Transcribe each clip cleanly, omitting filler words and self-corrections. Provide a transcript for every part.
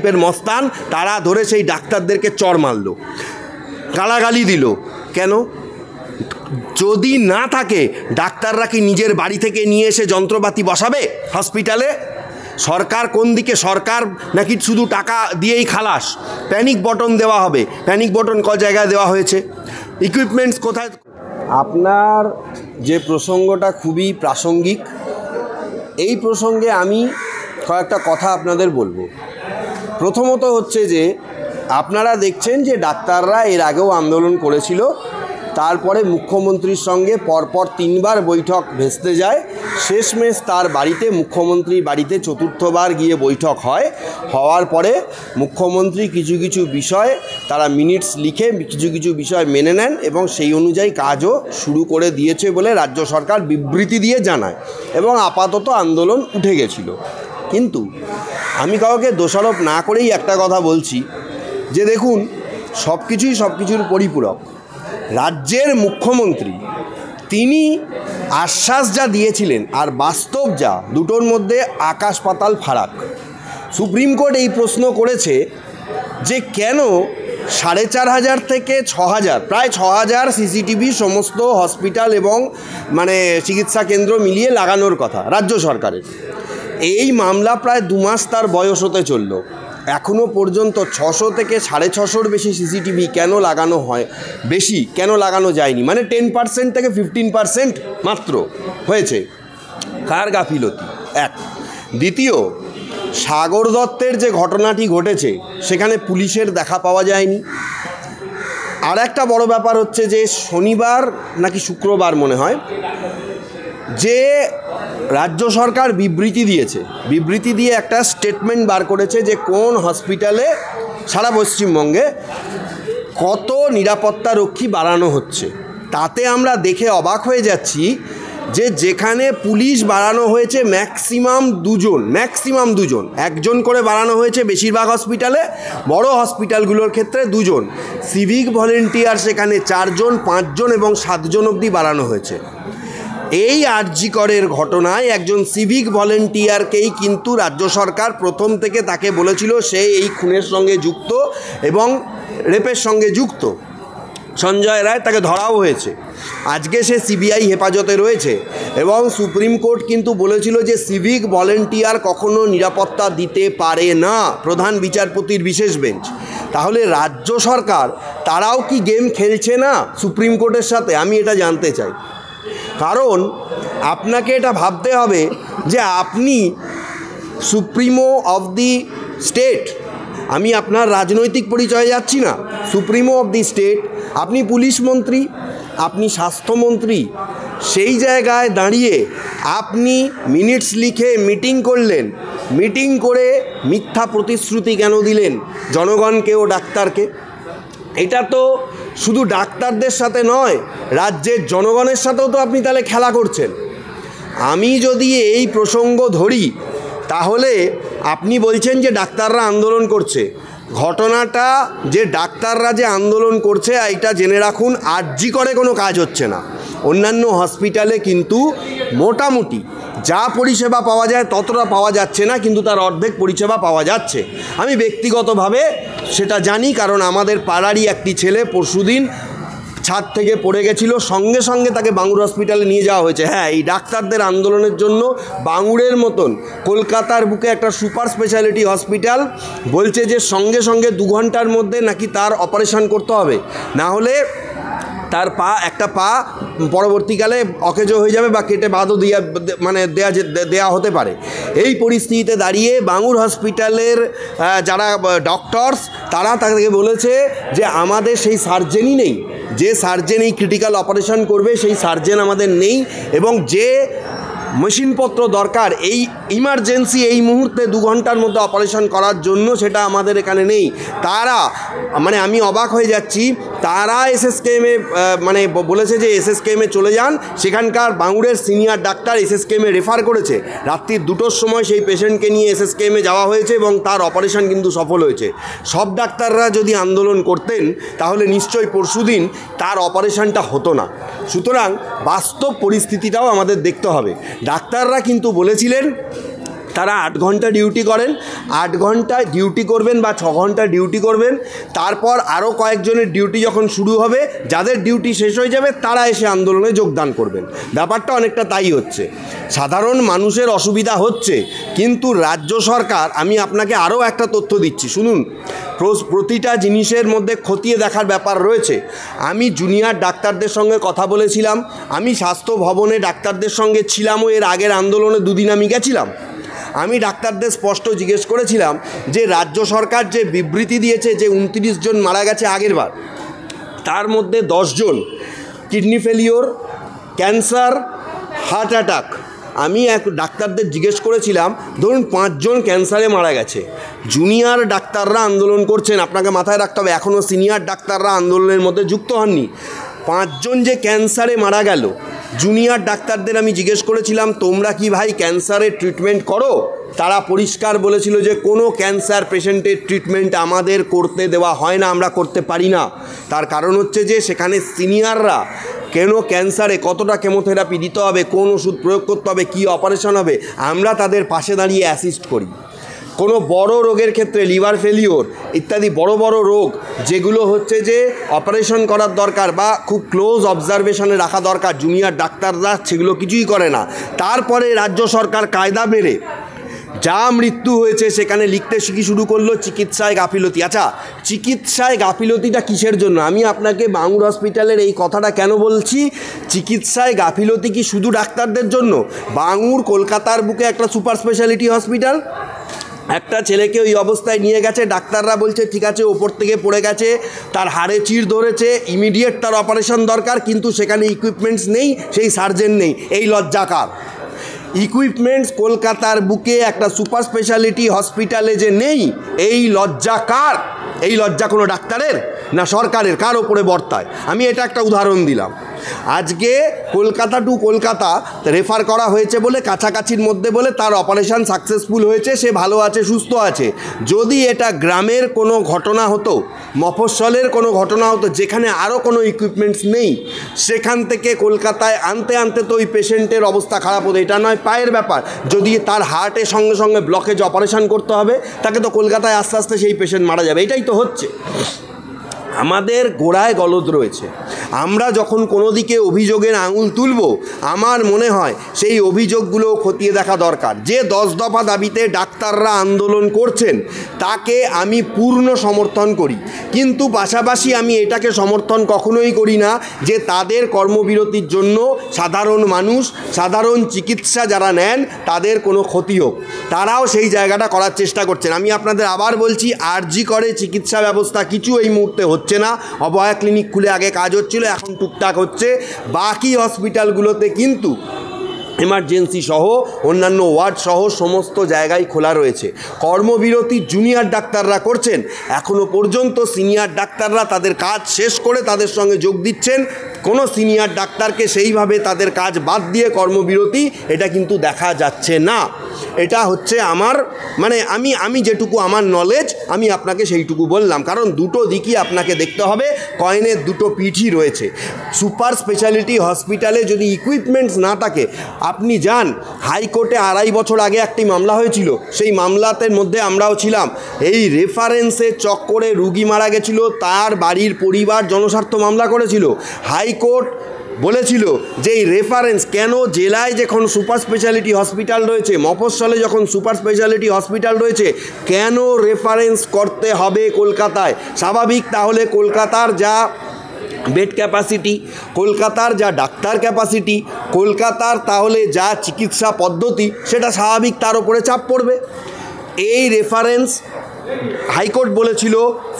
টাইপের মস্তান, তারা ধরে সেই ডাক্তারদেরকে চড় মারল, গালাগালি দিল। কেন? যদি না থাকে, ডাক্তাররা কি নিজের বাড়ি থেকে নিয়ে এসে যন্ত্রপাতি বসাবে হসপিটালে? সরকার কোন দিকে? সরকার নাকি শুধু টাকা দিয়েই খালাস? প্যানিক বটন দেওয়া হবে, প্যানিক বটন ক জায়গায় দেওয়া হয়েছে? ইকুইপমেন্টস কোথায়? আপনার যে প্রসঙ্গটা খুবই প্রাসঙ্গিক, এই প্রসঙ্গে আমি কয়েকটা কথা আপনাদের বলবো। প্রথমত হচ্ছে যে আপনারা দেখছেন যে ডাক্তাররা এর আগেও আন্দোলন করেছিল, তারপরে মুখ্যমন্ত্রীর সঙ্গে পরপর 3 বার বৈঠক ভেস্তে যায়। শেষমেশ তার বাড়িতে, মুখ্যমন্ত্রীর বাড়িতে চতুর্থবার গিয়ে বৈঠক হয়। হওয়ার পরে মুখ্যমন্ত্রী কিছু কিছু বিষয় তারা মিনিটস লিখে কিছু কিছু বিষয় মেনে নেন এবং সেই অনুযায়ী কাজও শুরু করে দিয়েছে বলে রাজ্য সরকার বিবৃতি দিয়ে জানায়, এবং আপাতত আন্দোলন উঠে গেছিল। কিন্তু আমি কাউকে দোষারোপ না করেই একটা কথা বলছি যে দেখুন, সব কিছুর পরিপূরক রাজ্যের মুখ্যমন্ত্রী। তিনি আশ্বাস যা দিয়েছিলেন আর বাস্তব যা, দুটোর মধ্যে আকাশ পাতাল ফারাক। সুপ্রিম কোর্ট এই প্রশ্ন করেছে যে কেন 4500 থেকে 6000, প্রায় 6000 সিসিটিভি সমস্ত হসপিটাল এবং চিকিৎসা কেন্দ্র মিলিয়ে লাগানোর কথা রাজ্য সরকারের। এই মামলা প্রায় 2 মাস তার বয়স হতে চলল, এখনও পর্যন্ত 600 থেকে 650 বেশি সিসিটিভি কেন লাগানো হয়, বেশি কেন লাগানো যায়নি? 10% থেকে 15% মাত্র হয়েছে। কার গাফিলতি? এক। দ্বিতীয়, সাগর দত্তের যে ঘটনাটি ঘটেছে সেখানে পুলিশের দেখা পাওয়া যায়নি। আর একটা বড় ব্যাপার হচ্ছে যে শনিবার নাকি শুক্রবার মনে হয় যে রাজ্য সরকার বিবৃতি দিয়েছে, বিবৃতি দিয়ে একটা স্টেটমেন্ট বার করেছে যে কোন হসপিটালে সারা পশ্চিমবঙ্গে কত নিরাপত্তারক্ষী বাড়ানো হচ্ছে। তাতে আমরা দেখে অবাক হয়ে যাচ্ছি যে যেখানে পুলিশ বাড়ানো হয়েছে ম্যাক্সিমাম 2 জন, 1 জন করে বাড়ানো হয়েছে বেশিরভাগ হসপিটালে, বড় হসপিটালগুলোর ক্ষেত্রে 2 জন, সিভিক ভলেন্টিয়ার সেখানে 4 জন, 5 জন এবং 7 জন অবধি বাড়ানো হয়েছে। এই আরজি করের ঘটনায় একজন সিভিক ভলেন্টিয়ারকেই কিন্তু রাজ্য সরকার প্রথম থেকে তাকে বলেছিল সে এই খুনের সঙ্গে যুক্ত এবং রেপের সঙ্গে যুক্ত। সঞ্জয় রায়, তাকে ধরাও হয়েছে, আজকে সে সিবিআই হেফাজতে রয়েছে। এবং সুপ্রিম কোর্ট কিন্তু বলেছিল যে সিভিক ভলেন্টিয়ার কখনো নিরাপত্তা দিতে পারে না, প্রধান বিচারপতির বিশেষ বেঞ্চ। তাহলে রাজ্য সরকার তারাও কি গেম খেলছে না সুপ্রিম কোর্টের সাথে? আমি এটা জানতে চাই। কারণ আপনাকে এটা ভাবতে হবে যে আপনি সুপ্রিমো অফ দি স্টেট, আমি আপনার রাজনৈতিক পরিচয়ে যাচ্ছি না, সুপ্রিমো অফ দি স্টেট, আপনি পুলিশ মন্ত্রী, আপনি স্বাস্থ্যমন্ত্রী, সেই জায়গায় দাঁড়িয়ে আপনি মিনিটস লিখে মিটিং করলেন, মিটিং করে মিথ্যা প্রতিশ্রুতি কেন দিলেন জনগণকে ও ডাক্তারকে? এটা তো শুধু ডাক্তারদের সাথে নয়, রাজ্যের জনগণের সাথেও তো আপনি তাহলে খেলা করছেন। আমি যদি এই প্রসঙ্গ ধরি তাহলে আপনি বলছেন যে ডাক্তাররা আন্দোলন করছে। ঘটনাটা যে ডাক্তাররা যে আন্দোলন করছে এটা জেনে রাখুন, আরজি করে কোনো কাজ হচ্ছে না। অন্যান্য হসপিটালে কিন্তু মোটামুটি যা পরিষেবা পাওয়া যায় ততটা পাওয়া যাচ্ছে না, কিন্তু তার অর্ধেক পরিষেবা পাওয়া যাচ্ছে। আমি ব্যক্তিগতভাবে সেটা জানি, কারণ আমাদের পাড়ারই একটি ছেলে পরশুদিন ছাদ থেকে পড়ে গেছিল, সঙ্গে সঙ্গে তাকে বাঙুর হসপিটালে নিয়ে যাওয়া হয়েছে। হ্যাঁ, এই ডাক্তারদের আন্দোলনের জন্য বাঙুরের মতন কলকাতার বুকে একটা সুপার স্পেশালিটি হসপিটাল বলছে যে সঙ্গে সঙ্গে 2 ঘন্টার মধ্যে নাকি তার অপারেশন করতে হবে, না হলে তার একটা পা পরবর্তীকালে অকেজো হয়ে যাবে বা কেটে বাদও দেয়া হতে পারে। এই পরিস্থিতিতে দাঁড়িয়ে বাঙুর হসপিটালের যারা ডক্টরস তারা তাকে বলেছে যে আমাদের সেই সার্জেনই নেই, যে সার্জেন এই ক্রিটিক্যাল অপারেশন করবে সেই সার্জেন আমাদের নেই, এবং যে মেশিনপত্র দরকার এই ইমার্জেন্সি এই মুহূর্তে 2 ঘন্টার মধ্যে অপারেশন করার জন্য সেটা আমাদের এখানে নেই। তারা আমি অবাক হয়ে যাচ্ছি, তারা এসএসকেএমে বলেছে যে এসএসকেএমে চলে যান, সেখানকার বাঙুরের সিনিয়র ডাক্তার এসএসকেএমে রেফার করেছে, রাত্রি 2টোর সময় সেই পেশেন্টকে নিয়ে এসএসকেএমে যাওয়া হয়েছে এবং তার অপারেশন কিন্তু সফল হয়েছে। সব ডাক্তাররা যদি আন্দোলন করতেন তাহলে নিশ্চয়ই পরশুদিন তার অপারেশনটা হতো না। সুতরাং বাস্তব পরিস্থিতিটাও আমাদের দেখতে হবে। ডাক্তাররা কিন্তু বলেছিলেন তারা 8 ঘন্টা ডিউটি করেন, 8 ঘন্টা ডিউটি করবেন বা 6 ঘন্টা ডিউটি করবেন, তারপর আরও কয়েকজনের ডিউটি যখন শুরু হবে, যাদের ডিউটি শেষ হয়ে যাবে তারা এসে আন্দোলনে যোগদান করবেন। ব্যাপারটা অনেকটা তাই হচ্ছে। সাধারণ মানুষের অসুবিধা হচ্ছে, কিন্তু রাজ্য সরকার, আমি আপনাকে আরও একটা তথ্য দিচ্ছি শুনুন, প্রতিটা জিনিসের মধ্যে খতিয়ে দেখার ব্যাপার রয়েছে। আমি জুনিয়র ডাক্তারদের সঙ্গে কথা বলেছিলাম, আমি স্বাস্থ্য ভবনে ডাক্তারদের সঙ্গে ছিলামও, এর আগের আন্দোলনে 2 দিন আমি গেছিলাম। আমি ডাক্তারদের স্পষ্ট জিজ্ঞেস করেছিলাম যে রাজ্য সরকার যে বিবৃতি দিয়েছে যে 29 জন মারা গেছে আগের বার, তার মধ্যে 10 জন kidney failure, cancer, heart attack. আমি ডাক্তারদের জিজ্ঞেস করেছিলাম, ধরুন 5 জন ক্যান্সারে মারা গেছে, জুনিয়র ডাক্তাররা আন্দোলন করছেন, আপনাকে মাথায় রাখতে হবে এখনও সিনিয়র ডাক্তাররা আন্দোলনের মধ্যে যুক্ত হননি। 5 জন যে ক্যান্সারে মারা গেল, জুনিয়র ডাক্তারদের আমি জিজ্ঞেস করেছিলাম তোমরা কি ভাই ক্যান্সারের ট্রিটমেন্ট করো? তারা পরিষ্কার বলেছিল যে কোনো ক্যান্সার পেশেন্টের ট্রিটমেন্ট আমাদের করতে দেওয়া হয় না, আমরা করতে পারি না। তার কারণ হচ্ছে যে সেখানে সিনিয়ররা কেন ক্যান্সারে কতটা কেমোথেরাপি দিতে হবে, কোন ওষুধ প্রয়োগ করতে হবে, কী অপারেশন হবে, আমরা তাদের পাশে দাঁড়িয়ে অ্যাসিস্ট করি। কোনো বড় রোগের ক্ষেত্রে লিভার ফেলিওর ইত্যাদি বড় বড় রোগ যেগুলো হচ্ছে যে অপারেশন করার দরকার বা খুব ক্লোজ অবজারভেশনে রাখা দরকার, জুনিয়র ডাক্তাররা সেগুলো কিছুই করে না। তারপরে রাজ্য সরকার কায়দা মেরে যা মৃত্যু হয়েছে সেখানে লিখতে শুরু করলো চিকিৎসায় গাফিলতি। আচ্ছা, চিকিৎসায় গাফিলতিটা কিসের জন্য? আমি আপনাকে বাঙুর হসপিটালের এই কথাটা কেন বলছি? চিকিৎসায় গাফিলতি কি শুধু ডাক্তারদের জন্য? বাঙুর কলকাতার বুকে একটা সুপার স্পেশালিটি হসপিটাল, একটা ছেলেকে ওই অবস্থায় নিয়ে গেছে, ডাক্তাররা বলছে ঠিক আছে ওপর থেকে পড়ে গেছে, তার হাড়ে চিড় ধরেছে, ইমিডিয়েট তার অপারেশন দরকার, কিন্তু সেখানে ইকুইপমেন্টস নেই, সেই সার্জেন নেই। এই লজ্জাকার ইকুইপমেন্টস কলকাতার বুকে একটা সুপার স্পেশালিটি হসপিটালে যে নেই, এই লজ্জাকার। এই লজ্জা কোনো ডাক্তারের না সরকারের? কার ওপরে বর্তায়? আমি এটা একটা উদাহরণ দিলাম। আজকে কলকাতা টু কলকাতা রেফার করা হয়েছে বলে, কাছাকাছির মধ্যে বলে তার অপারেশন সাকসেসফুল হয়েছে, সে ভালো আছে, সুস্থ আছে। যদি এটা গ্রামের কোনো ঘটনা হতো, মফস্বলের কোনো ঘটনা হতো যেখানে আরও কোনো ইকুইপমেন্টস নেই, সেখান থেকে কলকাতায় আনতে আনতে তো ওই পেশেন্টের অবস্থা খারাপ হতো। এটা নয় পায়ের ব্যাপার, যদি তার হার্টের সঙ্গে সঙ্গে ব্লকেজ অপারেশন করতে হবে, তাকে তো কলকাতায় আস্তে আস্তে সেই পেশেন্ট মারা যাবে। এটাই তো হচ্ছে। আমাদের গোড়ায় গলদ রয়েছে। আমরা যখন কোনো দিকে অভিযোগের আঙুল তুলব, আমার মনে হয় সেই অভিযোগগুলো খতিয়ে দেখা দরকার। যে 10 দফা দাবিতে ডাক্তাররা আন্দোলন করছেন তাকে আমি পূর্ণ সমর্থন করি, কিন্তু পাশাপাশি আমি এটাকে সমর্থন কখনোই করি না যে তাদের কর্মবিরতির জন্য সাধারণ মানুষ, সাধারণ চিকিৎসা যারা নেন তাদের কোনো ক্ষতি হোক। তারাও সেই জায়গাটা করার চেষ্টা করছেন। আমি আপনাদের আবার বলছি, আরজি করে চিকিৎসা ব্যবস্থা কিছু এই মুহূর্তে হচ্ছে না। অভয়া ক্লিনিক খুলে আগে কাজ হচ্ছিল, এখন টুকটাক হচ্ছে। বাকি হসপিটালগুলোতে কিন্তু এমার্জেন্সি সহ অন্যান্য ওয়ার্ড সহ সমস্ত জায়গায় খোলা রয়েছে। কর্মবিরতি জুনিয়র ডাক্তাররা করছেন, এখনও পর্যন্ত সিনিয়র ডাক্তাররা তাদের কাজ শেষ করে তাদের সঙ্গে যোগ দিচ্ছেন। কোনো সিনিয়র ডাক্তারকে সেইভাবে তাদের কাজ বাদ দিয়ে কর্মবিরতি, এটা কিন্তু দেখা যাচ্ছে না। এটা হচ্ছে আমার আমি যেটুকু আমার নলেজ আমি আপনাকে সেইটুকু বললাম, কারণ দুটো দিকই আপনাকে দেখতে হবে, কয়েনের দুটো পিঠই রয়েছে। সুপার স্পেশালিটি হসপিটালে যদি ইকুইপমেন্টস না থাকে, আপনি যান হাইকোর্টে 2.5 বছর আগে একটি মামলা হয়েছিল, সেই মামলাতে মধ্যে আমরাও ছিলাম। এই রেফারেন্সে চক্করে রুগী মারা গেছিল, তার বাড়ির পরিবার জনস্বার্থ মামলা করেছিল। হাইকোর্ট বলেছিল যে এই রেফারেন্স কেন, জেলায় যখন সুপার স্পেশালিটি হসপিটাল রয়েছে, মফস্বলে যখন সুপার স্পেশালিটি হসপিটাল রয়েছে, কেন রেফারেন্স করতে হবে কলকাতায়? স্বাভাবিক তাহলে কলকাতার যা বেড ক্যাপাসিটি, কলকাতার যা ডাক্তার ক্যাপাসিটি, কলকাতার তাহলে যা চিকিৎসা পদ্ধতি, সেটা স্বাভাবিক তার উপরে চাপ পড়বে। এই রেফারেন্স হাইকোর্ট বলেছিল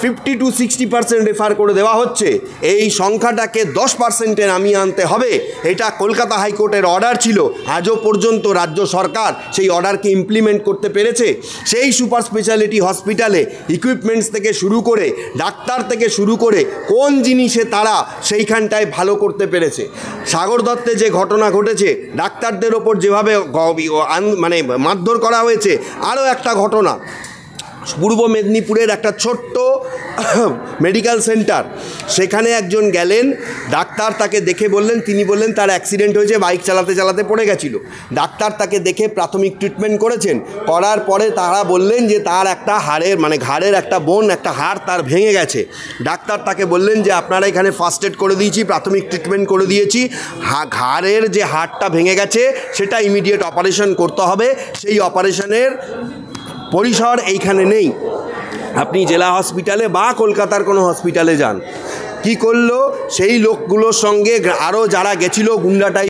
50 to 60% রেফার করে দেওয়া হচ্ছে, এই সংখ্যাটাকে 10%-এ নামিয়ে আনতে হবে। এটা কলকাতা হাইকোর্টের অর্ডার ছিল। আজও পর্যন্ত রাজ্য সরকার সেই অর্ডারকে ইমপ্লিমেন্ট করতে পেরেছে? সেই সুপার স্পেশালিটি হসপিটালে ইকুইপমেন্টস থেকে শুরু করে, ডাক্তার থেকে শুরু করে কোন জিনিসে তারা সেইখানটায় ভালো করতে পেরেছে? সাগর দত্তে যে ঘটনা ঘটেছে, ডাক্তারদের ওপর যেভাবে মারধর করা হয়েছে, আরও একটা ঘটনা পূর্ব মেদিনীপুরের একটা ছোট্ট মেডিকেল সেন্টার, সেখানে একজন গেলেন, ডাক্তার তাকে দেখে বললেন, তিনি বললেন তার অ্যাক্সিডেন্ট হয়েছে, বাইক চালাতে চালাতে পড়ে গেছিল। ডাক্তার তাকে দেখে প্রাথমিক ট্রিটমেন্ট করেছেন, করার পরে তারা বললেন যে তার একটা ঘাড়ের একটা বোন, একটা হাড় তার ভেঙে গেছে। ডাক্তার তাকে বললেন যে আপনারা এখানে ফার্স্ট এড করে দিয়েছি, প্রাথমিক ট্রিটমেন্ট করে দিয়েছি, ঘাড়ের যে হাড়টা ভেঙে গেছে সেটা ইমিডিয়েট অপারেশন করতে হবে, সেই অপারেশনের পরিসর এইখানে নেই, আপনি জেলা হসপিটালে বা কলকাতার কোনো হসপিটালে যান। কি করলো, সেই লোকগুলোর সঙ্গে আরও যারা গেছিলো গুন্ডা টাইপ